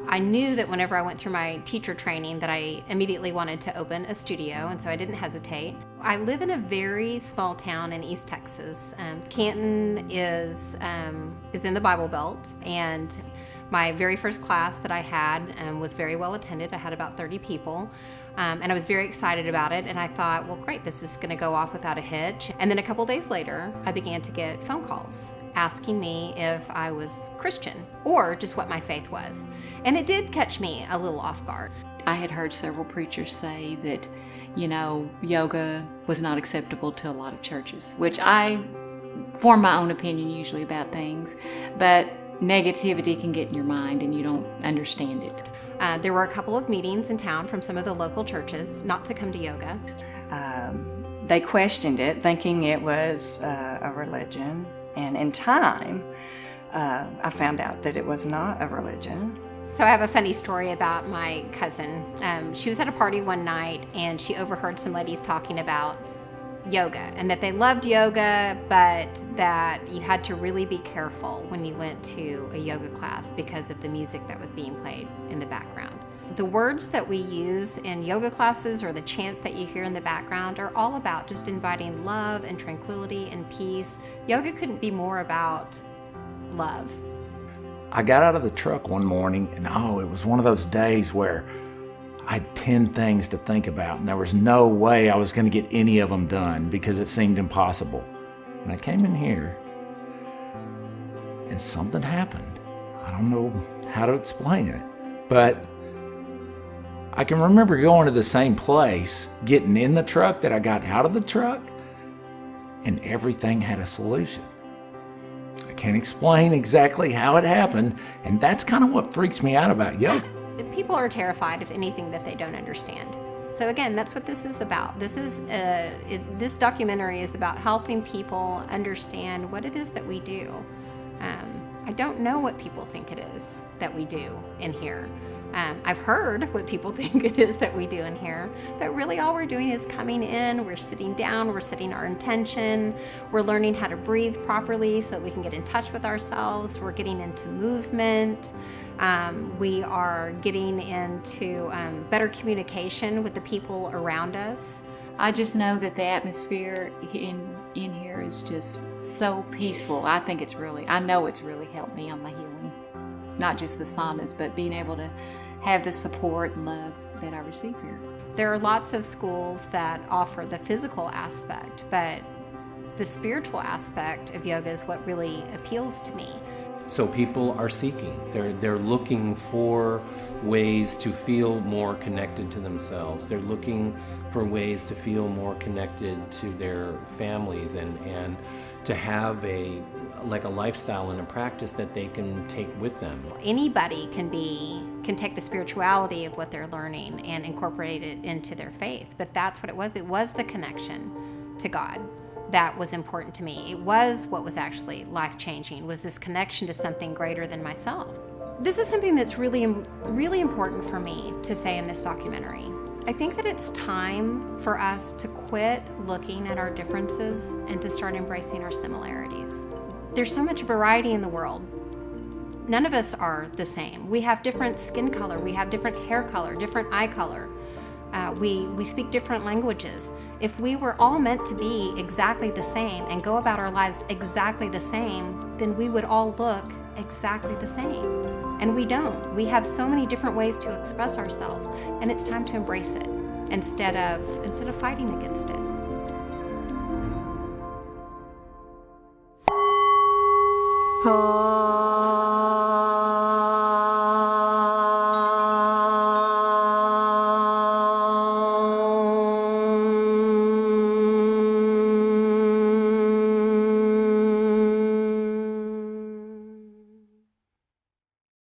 I knew that whenever I went through my teacher training that I immediately wanted to open a studio, and so I didn't hesitate. I live in a very small town in East Texas. Canton is in the Bible Belt, and my very first class that I had was very well attended. I had about 30 people. And I was very excited about it, and I thought, well, great, this is going to go off without a hitch. And then a couple days later, I began to get phone calls asking me if I was Christian or just what my faith was. And it did catch me a little off guard. I had heard several preachers say that, yoga was not acceptable to a lot of churches, which I form my own opinion usually about things, but negativity can get in your mind and you don't understand it. There were a couple of meetings in town from some of the local churches not to come to yoga. They questioned it, thinking it was a religion. And in time, I found out that it was not a religion. So I have a funny story about my cousin. She was at a party one night and she overheard some ladies talking about yoga and that they loved yoga, but that you had to really be careful when you went to a yoga class because of the music that was being played in the background. The words that we use in yoga classes or the chants that you hear in the background are all about just inviting love and tranquility and peace. Yoga couldn't be more about love. I got out of the truck one morning and it was one of those days where I had 10 things to think about and there was no way I was going to get any of them done because it seemed impossible. And I came in here and something happened. I don't know how to explain it, but I can remember going to the same place, getting in the truck that I got out of the truck, and everything had a solution. I can't explain exactly how it happened, and that's kind of what freaks me out about yoga. People are terrified of anything that they don't understand. So again, that's what this is about. This documentary is about helping people understand what it is that we do. I don't know what people think it is that we do in here. I've heard what people think it is that we do in here, but really all we're doing is coming in, we're sitting down, we're setting our intention, we're learning how to breathe properly so that we can get in touch with ourselves, we're getting into movement, we are getting into better communication with the people around us. I just know that the atmosphere in here is just so peaceful. I know it's really helped me on my healing. Not just the saunas, but being able to have the support and love that I receive here. There are lots of schools that offer the physical aspect, but the spiritual aspect of yoga is what really appeals to me. So people are seeking. They're looking for ways to feel more connected to themselves. They're looking for ways to feel more connected to their families and to have a lifestyle and a practice that they can take with them. Anybody can take the spirituality of what they're learning and incorporate it into their faith. But that's what it was. It was the connection to God that was important to me. It was what was actually life-changing, was this connection to something greater than myself. This is something that's really, really important for me to say in this documentary. I think that it's time for us to quit looking at our differences and to start embracing our similarities. There's so much variety in the world. None of us are the same. We have different skin color, we have different hair color, different eye color. We speak different languages. If we were all meant to be exactly the same and go about our lives exactly the same, then we would all look exactly the same. And we don't. We have so many different ways to express ourselves, and it's time to embrace it instead of fighting against it. Oh.